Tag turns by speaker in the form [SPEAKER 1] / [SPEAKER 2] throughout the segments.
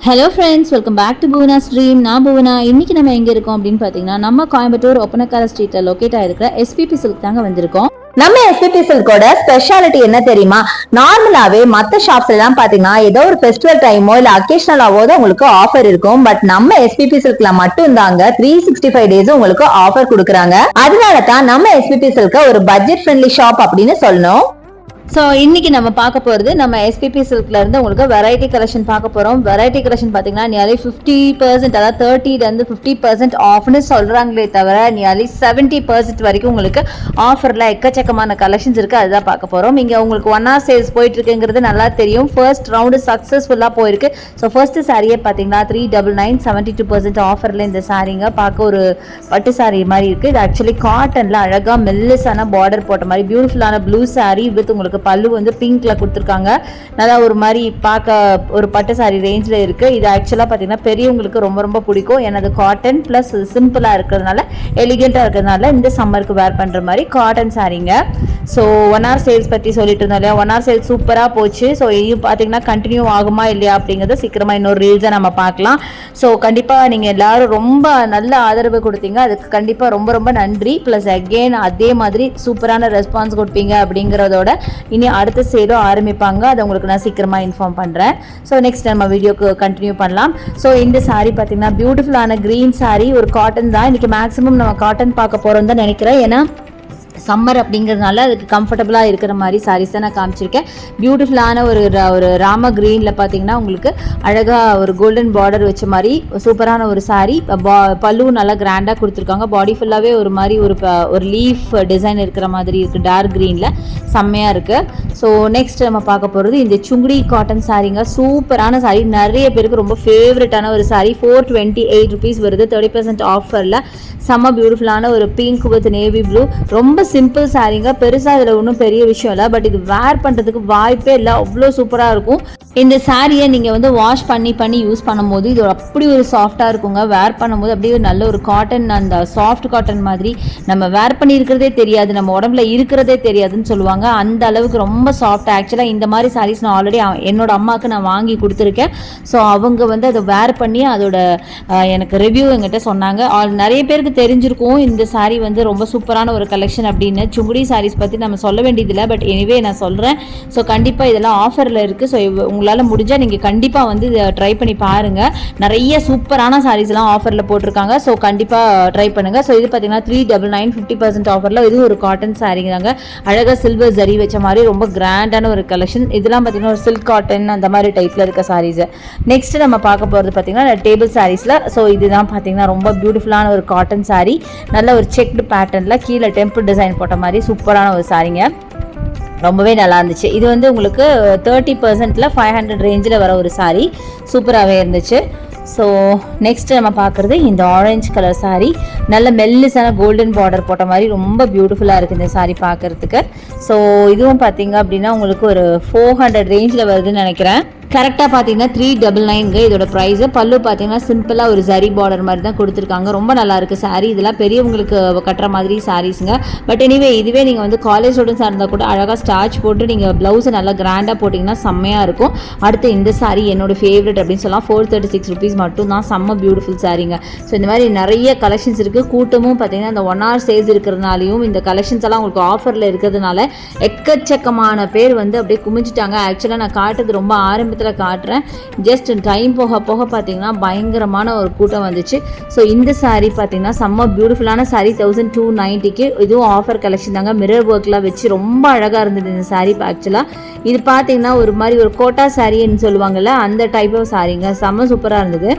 [SPEAKER 1] Hello friends, welcome back to Bhuvana stream. நான் புவனா. இன்றைக்கி நம்ம எங்கே இருக்கோம் அப்படின்னு பார்த்தீங்கன்னா, நம்ம கோயம்புத்தூர் ஒப்பனக்கார ஸ்ட்ரீட்டில் லொக்கேட் ஆகிருக்கிற எஸ்பிபி சில்க் தாங்க வந்திருக்கோம்.
[SPEAKER 2] நம்ம எஸ்பிபி சில்கோட ஸ்பெஷாலிட்டி என்ன தெரியுமா? நார்மலாவே மத்த ஷாப்ஸ் எல்லாம் பாத்தீங்கன்னா ஏதோ ஒரு ஃபெஸ்டிவல் டைமோ இல்ல அக்கேஷனலாவோ தான் உங்களுக்கு ஆஃபர் இருக்கும். பட் நம்ம எஸ்பிபி சில்க்ல மட்டும் தாங்க 365 டேஸ் உங்களுக்கு ஆஃபர் கொடுக்குறாங்க. அதனால தான் நம்ம எஸ்பிபி சில்க ஒரு பட்ஜெட் ஃப்ரெண்ட்லி ஷாப் அப்படின்னு சொல்லணும்.
[SPEAKER 1] ஸோ இன்றைக்கி நம்ம பார்க்க போகிறது நம்ம எஸ்பிபி சில்கில் இருந்து உங்களுக்கு வெரைட்டி கலெக்ஷன் பார்க்க போகிறோம். வெரைட்டி கலெக்ஷன் பார்த்தீங்கன்னா நியர்லி 50%, அதாவது 30% 50% ஆஃப்னு சொல்கிறாங்களே தவிர நியர்லி 70% வரைக்கும் உங்களுக்கு ஆஃபரில் எக்கச்சக்கமான கலெக்ஷன்ஸ் இருக்குது. அதுதான் பார்க்க போகிறோம். இங்கே உங்களுக்கு 1 hour சேல்ஸ் போயிட்டுருக்குங்கிறது நல்லா தெரியும். ஃபர்ஸ்ட் ரவுண்டு சக்ஸஸ்ஃபுல்லாக போயிருக்கு. ஸோ ஃபர்ஸ்ட் சாரியே பார்த்தீங்கன்னா 399 72% ஆஃபரில் இந்த சாரீங்க பார்க்க ஒரு பட்டு சாரீ மாதிரி இருக்குது. இது ஆக்சுவலி காட்டனில் அழகாக மெல்லிஸான பார்டர் போட்ட மாதிரி பியூட்டிஃபுல்லான ப்ளூ சாரீ வித் உங்களுக்கு பல்லு வந்து பிங்க்ல கொடுத்துருக்காங்க. நல்லா ஒரு மாதிரி பார்க்க ஒரு பட்டு சாரி ரேஞ்சில் இருக்குது. இது ஆக்சுவலாக பார்த்தீங்கன்னா பெரியவங்களுக்கு ரொம்ப ரொம்ப பிடிக்கும். எனது காட்டன் ப்ளஸ் சிம்பிளாக இருக்கிறதுனால எலிகெண்ட்டாக இருக்கிறதுனால இந்த சம்மருக்கு வேர் பண்ணுற மாதிரி காட்டன் சாரீங்க. ஸோ 1 hour சேல்ஸ் பற்றி சொல்லிட்டு இருந்தோம் இல்லையா? 1 hour சேல்ஸ் சூப்பராக போச்சு. ஸோ இது பார்த்தீங்கன்னா கண்டினியூ ஆகுமா இல்லையா அப்படிங்கிறத சீக்கிரமாக இன்னொரு ரீல்ஸை நம்ம பார்க்கலாம். ஸோ கண்டிப்பாக நீங்கள் எல்லாரும் ரொம்ப நல்ல ஆதரவு கொடுத்தீங்க. அதுக்கு கண்டிப்பாக ரொம்ப ரொம்ப நன்றி. ப்ளஸ் அகெயின் அதே மாதிரி சூப்பரான ரெஸ்பான்ஸ் கொடுப்பீங்க அப்படிங்கிறதோட இனி அடுத்த சேலும் ஆரம்பிப்பாங்க. அதை உங்களுக்கு நான் சீக்கிரமாக இன்ஃபார்ம் பண்ணுறேன். ஸோ நெக்ஸ்ட் நம்ம வீடியோக்கு கண்டினியூ பண்ணலாம். ஸோ இந்த சாரீ பார்த்தீங்கன்னா பியூட்டிஃபுல்லான க்ரீன் சாரீ, ஒரு காட்டன் தான். இன்றைக்கி மேக்ஸிமம் நம்ம காட்டன் பார்க்க போகிறோம் தான் நினைக்கிறேன். ஏன்னா சம்மர் அப்படிங்கிறதுனால அதுக்கு கம்ஃபர்டபுளாக இருக்கிற மாதிரி சாரீஸ் தான் நான் காமிச்சிருக்கேன். பியூட்டிஃபுல்லான ஒரு ராம க்ரீனில் பார்த்தீங்கன்னா உங்களுக்கு அழகாக ஒரு கோல்டன் பார்டர் வச்ச மாதிரி சூப்பரான ஒரு சாரீ. பல்லு நல்லா கிராண்டாக கொடுத்துருக்காங்க. பாடி ஃபுல்லாகவே ஒரு மாதிரி ஒரு லீஃப் டிசைன் இருக்கிற மாதிரி இருக்குது. டார்க் க்ரீனில் செம்மையாக இருக்குது. ஸோ நெக்ஸ்ட் நம்ம பார்க்க போகிறது இந்த சுங்குடி காட்டன் சாரீங்க. சூப்பரான சாரீ, நிறைய பேருக்கு ரொம்ப ஃபேவரட்டான ஒரு சாரீ. 428 rupees வருது. 30% ஆஃபரில் செம்ம பியூட்டிஃபுல்லான ஒரு பிங்க் வித் நேவி ப்ளூ. ரொம்ப சிம்பிள் சாரீங்க. பெருசாக இதில் ஒன்றும் பெரிய விஷயம் இல்லை. பட் இது வேர் பண்ணுறதுக்கு வாய்ப்பே இல்லை. அவ்வளோ சூப்பராக இருக்கும். இந்த சாரியை நீங்கள் வந்து வாஷ் பண்ணி யூஸ் பண்ணும்போது இது அப்படி ஒரு சாஃப்டாக இருக்குங்க. வேர் பண்ணும்போது அப்படியே ஒரு நல்ல ஒரு காட்டன், அந்த சாஃப்ட் காட்டன் மாதிரி நம்ம வேர் பண்ணி இருக்கிறதே தெரியாது, நம்ம உடம்புல இருக்கிறதே தெரியாதுன்னு சொல்லுவாங்க. அந்த அளவுக்கு ரொம்ப சாஃப்ட். ஆக்சுவலாக இந்த மாதிரி சாரீஸ் நான் ஆல்ரெடி என்னோட அம்மாவுக்கு நான் வாங்கி கொடுத்துருக்கேன். ஸோ அவங்க வந்து அதை வேர் பண்ணி அதோட எனக்கு ரிவ்யூ என்கிட்ட சொன்னாங்க. நிறைய பேருக்கு தெரிஞ்சிருக்கும் இந்த சாரீ வந்து ரொம்ப சூப்பரான ஒரு கலெக்ஷன் அப்படின்னு. சுங்குடி சாரீஸ் பற்றி நம்ம சொல்ல வேண்டியதில்லை. பட் எனிவே நான் சொல்கிறேன். ஸோ கண்டிப்பாக இதெல்லாம் ஆஃபரில் இருக்குது. ஸோ உங்களால் முடிஞ்சால் நீங்கள் கண்டிப்பாக வந்து இதை ட்ரை பண்ணி பாருங்கள். நிறைய சூப்பரான சாரீஸ்லாம் ஆஃபரில் போட்டிருக்காங்க. ஸோ கண்டிப்பாக ட்ரை பண்ணுங்கள். ஸோ இது பார்த்தீங்கன்னா 399 50% ஆஃபரில் இது ஒரு காட்டன் சாரீங்க தாங்க. அழகாக சில்வர் ஜரி வச்ச மாதிரி ரொம்ப கிராண்டான ஒரு கலெக்ஷன். இதெல்லாம் பார்த்தீங்கன்னா ஒரு சில்க் காட்டன் அந்த மாதிரி டைப்பில் இருக்க சாரீஸ். நெக்ஸ்ட் நம்ம பார்க்க போகிறது பார்த்தீங்கன்னா டேபிள் சாரீஸில். ஸோ இதுதான் பார்த்தீங்கன்னா ரொம்ப பியூட்டிஃபுல்லான ஒரு காட்டன் சாரீ. நல்ல ஒரு செக்டு பேட்டர்னில் கீழே டெம்பிள் டிசைன் போட்ட மாதிரி சூப்பரான ஒரு சாரீங்க. ரொம்பவே நல்லா இருந்துச்சு. இது வந்து உங்களுக்கு 30%ல் 500 ரேஞ்சில் வர ஒரு சாரீ. சூப்பராகவே இருந்துச்சு. ஸோ நெக்ஸ்ட் நம்ம பார்க்குறது இந்த ஆரஞ்சு கலர் சாரீ. நல்ல மெல்லிசான கோல்டன் பார்டர் போட்ட மாதிரி ரொம்ப பியூட்டிஃபுல்லாக இருக்குது இந்த சாரீ பார்க்குறதுக்கு. ஸோ இதுவும் பார்த்தீங்க அப்படின்னா உங்களுக்கு ஒரு 400 ரேஞ்சில் வருதுன்னு நினைக்கிறேன். கரெக்டாக பார்த்தீங்கன்னா 399 இதோட ப்ரைஸு. பல்லு பார்த்தீங்கன்னா சிம்பிளாக ஒரு ஜரி பார்டர் மாதிரி தான் கொடுத்துருக்காங்க. ரொம்ப நல்லா இருக்குது சாரீ. இதெல்லாம் பெரியவங்களுக்கு கட்டுற மாதிரி சாரீஸுங்க. பட் எனிவே இதுவே நீங்கள் வந்து காலேஜ் ஸ்டூடெண்ட்ஸாக இருந்தால் கூட அழகாக ஸ்டார்ச் போட்டு நீங்கள் ப்ளவுஸை நல்லா கிராண்டாக போட்டிங்கன்னா செம்மையாக இருக்கும். அடுத்து இந்த சாரீ என்னோட ஃபேவரட் அப்படின்னு சொல்லலாம். 436 rupees மட்டும் தான். செம்ம பியூட்டிஃபுல் சாரீங்க. ஸோ இந்த மாதிரி நிறைய கலெக்ஷன்ஸ் இருக்குது. கூட்டமும் பார்த்தீங்கன்னா இந்த 1 hour சேல்ஸ் இருக்கிறதுனாலையும் இந்த கலெக்ஷன்ஸ் எல்லாம் உங்களுக்கு ஆஃபரில் இருக்கிறதுனால எக்கச்சக்கமான பேர் வந்து அப்படியே குமிஞ்சிட்டாங்க. ஆக்சுவலாக நான் காட்டுறது ரொம்ப காட்டுறேன். ஜஸ்ட் டைம் போக போக பார்த்தீங்கன்னா பயங்கரமான ஒரு கூட்டம் வந்துச்சு. ஸோ இந்த சாரீ பார்த்தீங்கன்னா செம்ம பியூட்டிஃபுல்லான சாரீ. 1290க்கு இதுவும் ஆஃபர் கலெக்ஷன் தாங்க. மிரர் ஒர்க்லாம் வச்சு ரொம்ப அழகாக இருந்தது இந்த சாரீ. ஆக்சுவலாக இது பார்த்தீங்கன்னா ஒரு மாதிரி ஒரு கோட்டா சாரின்னு சொல்லுவாங்கள்ல, அந்த டைப் ஆஃப் சாரீங்க. செம்ம சூப்பராக இருந்தது.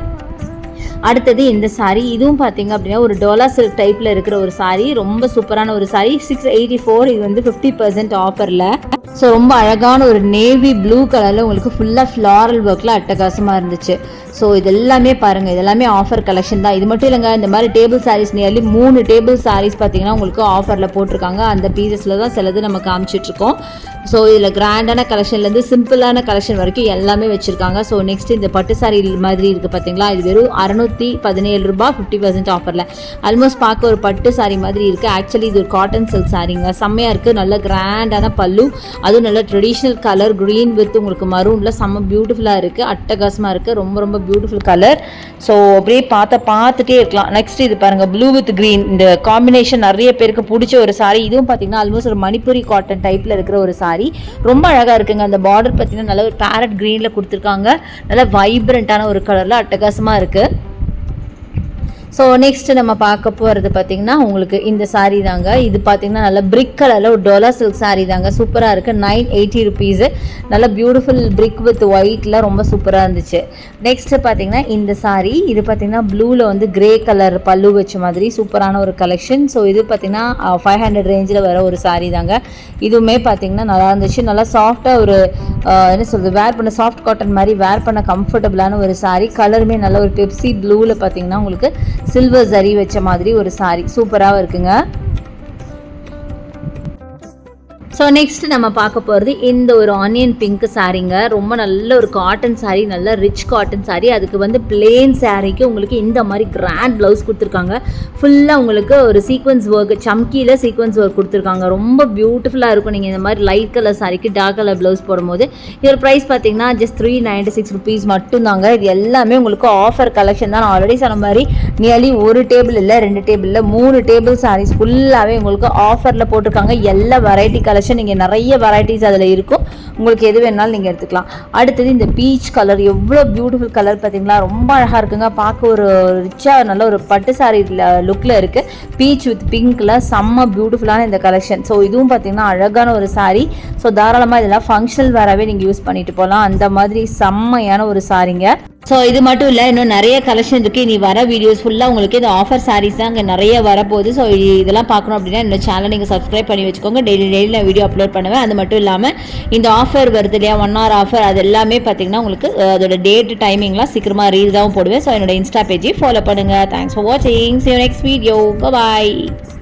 [SPEAKER 1] அடுத்தது இந்த சாரீ. இதுவும் பார்த்தீங்க அப்படின்னா ஒரு டோலா சில்க் டைப்பில் இருக்கிற ஒரு சாரீ. ரொம்ப சூப்பரான ஒரு சாரீ. 684. இது வந்து 50% ஆஃபரில். ஸோ ரொம்ப அழகான ஒரு நேவி ப்ளூ கலரில் உங்களுக்கு ஃபுல்லாக ஃப்ளாரல் ஒர்க்கில் அட்டகாசமாக இருந்துச்சு. ஸோ இது எல்லாமே பாருங்கள், இதெல்லாமே ஆஃபர் கலெக்ஷன் தான். இது மட்டும் இல்லைங்க, இந்த மாதிரி table sarees nearly 3 table sarees பார்த்தீங்கன்னா உங்களுக்கு ஆஃபரில் போட்டிருக்காங்க. அந்த பீசஸில் தான் சிலது நம்ம காமிச்சிட்ருக்கோம். ஸோ இதில் கிராண்டான கலெக்ஷன்லேருந்து சிம்பிளான கலெக்ஷன் வரைக்கும் எல்லாமே வச்சுருக்காங்க. ஸோ நெக்ஸ்ட் இந்த பட்டு சாரி மாதிரி இருக்குது பார்த்தீங்களா, இது வெறும் 617 ரூபாய் 50% ஆஃபரில். ஆல்மோஸ்ட் பார்க்க ஒரு பட்டு சாரி மாதிரி இருக்குது. ஆக்சுவலி இது ஒரு காட்டன் சில்க் சாரிங்க, செம்மையாக இருக்குது. நல்ல கிராண்டான பல்லு, அதுவும் நல்ல ட்ரெடிஷ்னல் கலர் க்ரீன் வித் உங்களுக்கு மரூனில் செம்ம பியூட்டிஃபுல்லாக இருக்குது, அட்டகாசமாக இருக்குது, ரொம்ப ரொம்ப பியூட்டிஃபுல் கலர். ஸோ அப்படியே பார்த்துட்டே இருக்கலாம். நெக்ஸ்ட் இது பாருங்கள், ப்ளூ வித் க்ரீன், இந்த காம்பினேஷன் நிறைய பேருக்கு பிடிச்ச ஒரு சாரி. இதுவும் பார்த்தீங்கன்னா ஆல்மோஸ்ட் ஒரு மணிப்புரி காட்டன் டைப்பில் இருக்கிற ஒரு சாரி, ரொம்ப அழகாக இருக்குங்க. அந்த பார்டர் பார்த்தீங்கன்னா நல்ல ஒரு பேரட் க்ரீனில் கொடுத்துருக்காங்க, நல்ல வைப்ரண்ட்டான ஒரு கலரில் அட்டகாசமாக இருக்குது. ஸோ நெக்ஸ்ட் நம்ம பார்க்க போகிறது பார்த்திங்கன்னா உங்களுக்கு இந்த சாரீ தாங்க. இது பார்த்திங்கன்னா நல்ல பிரிக் கலரில் ஒரு டோலா சில்க் சாரீ தாங்க, சூப்பராக இருக்குது. 980 ருபீஸு, நல்ல பியூட்டிஃபுல் பிரிக் வித் ஒயிட்டில் ரொம்ப சூப்பராக இருந்துச்சு. நெக்ஸ்ட்டு பார்த்திங்கன்னா இந்த சாரீ, இது பார்த்திங்கன்னா ப்ளூவில் வந்து கிரே கலர் பல்லு வச்ச மாதிரி சூப்பரான ஒரு கலெக்ஷன். ஸோ இது பார்த்திங்கன்னா 500 ரேஞ்சில் வர ஒரு சாரீ தாங்க. இதுவுமே பார்த்திங்கன்னா நல்லா இருந்துச்சு, நல்லா சாஃப்டாக ஒரு என்ன சொல்கிறது, வேர் பண்ண சாஃப்ட் காட்டன் மாதிரி வேர் பண்ண கம்ஃபர்டபுளான ஒரு சாரீ. கலருமே நல்ல ஒரு பெப்சி ப்ளூவில் பார்த்திங்கன்னா உங்களுக்கு சில்வர் ஜரி வச்ச மாதிரி ஒரு சாரி, சூப்பராக இருக்குங்க. ஸோ நெக்ஸ்ட் நம்ம பார்க்க போகிறது இந்த ஒரு ஆனியன் பிங்க் சாரீங்க, ரொம்ப நல்ல ஒரு காட்டன் சாரீ, நல்ல ரிச் காட்டன் சாரீ. அதுக்கு வந்து பிளெயின் சாரீக்கு உங்களுக்கு இந்த மாதிரி கிராண்ட் ப்ளவுஸ் கொடுத்துருக்காங்க. ஃபுல்லாக உங்களுக்கு ஒரு சீக்வன்ஸ் ஒர்க், சம்கியில் சீக்வன்ஸ் ஒர்க் கொடுத்துருக்காங்க, ரொம்ப பியூட்டிஃபுல்லாக இருக்கும். நீங்கள் இந்த மாதிரி லைட் கலர் சாரீக்கு டார்க் கலர் ப்ளவுஸ் போடும்போது இதோட ப்ரைஸ் பார்த்தீங்கன்னா ஜஸ்ட் 396 ருபீஸ் மட்டும்தாங்க. இது எல்லாமே உங்களுக்கு ஆஃபர் கலெக்ஷன் தான். நான் ஆல்ரெடி சொன்ன மாதிரி நியர்லி ஒரு டேபிள் இல்லை, 2 டேபிள் இல்லை, 3 டேபிள் சாரீஸ் ஃபுல்லாகவே உங்களுக்கு ஆஃபரில் போட்டிருக்காங்க. எல்லா வெரைட்டி கலெக்ஷன், நீங்கள் நிறைய வெரைட்டிஸ் அதில் இருக்கும், உங்களுக்கு எது வேணாலும் நீங்கள் எடுத்துக்கலாம். அடுத்தது இந்த பீச் கலர், எவ்வளோ பியூட்டிஃபுல் கலர் பார்த்தீங்களா, ரொம்ப அழகாக இருக்குங்க. பார்க்க ஒரு ரிச்சாக நல்ல ஒரு பட்டு சாரி லுக்கில் இருக்குது, பீச் வித் பிங்க்கில் செம்ம பியூட்டிஃபுல்லான இந்த கலெக்ஷன். ஸோ இதுவும் பார்த்தீங்கன்னா அழகான ஒரு சாரீ. ஸோ தாராளமாக இதெல்லாம் ஃபங்க்ஷனல் வேறாவே நீங்கள் யூஸ் பண்ணிட்டு போகலாம், அந்த மாதிரி செம்மையான ஒரு சாரீங்க. ஸோ இது மட்டும் இல்லை, இன்னும் நிறைய கலெக்ஷன் இருக்குது. இனி வர வீடியோஸ் ஃபுல்லாக உங்களுக்கு இந்த ஆஃபர் சாரீஸ் தான் இங்கே நிறைய வரப்போகுது. ஸோ இதெல்லாம் பார்க்கணும் அப்படின்னா இந்த சேனல் நீங்கள் சப்ஸ்கிரைப் பண்ணி வச்சுக்கோங்க. டெய்லி நான் வீடியோ அப்லோட் பண்ணுவேன். அது மட்டும் இல்லாமல் இந்த ஆஃபர் வருது இல்லையா, 1 hour ஆஃபர், அது எல்லாமே பார்த்தீங்கன்னா உங்களுக்கு அதோட டேட் டைமிங்லாம் சீக்கிரமாக ரீல்ஸாகவும் போடுவேன். ஸோ என்னோட இன்ஸ்டா பேஜை ஃபாலோ பண்ணுங்கள். தேங்க்ஸ் ஃபார் வாட்சிங். See you next video. Bye bye.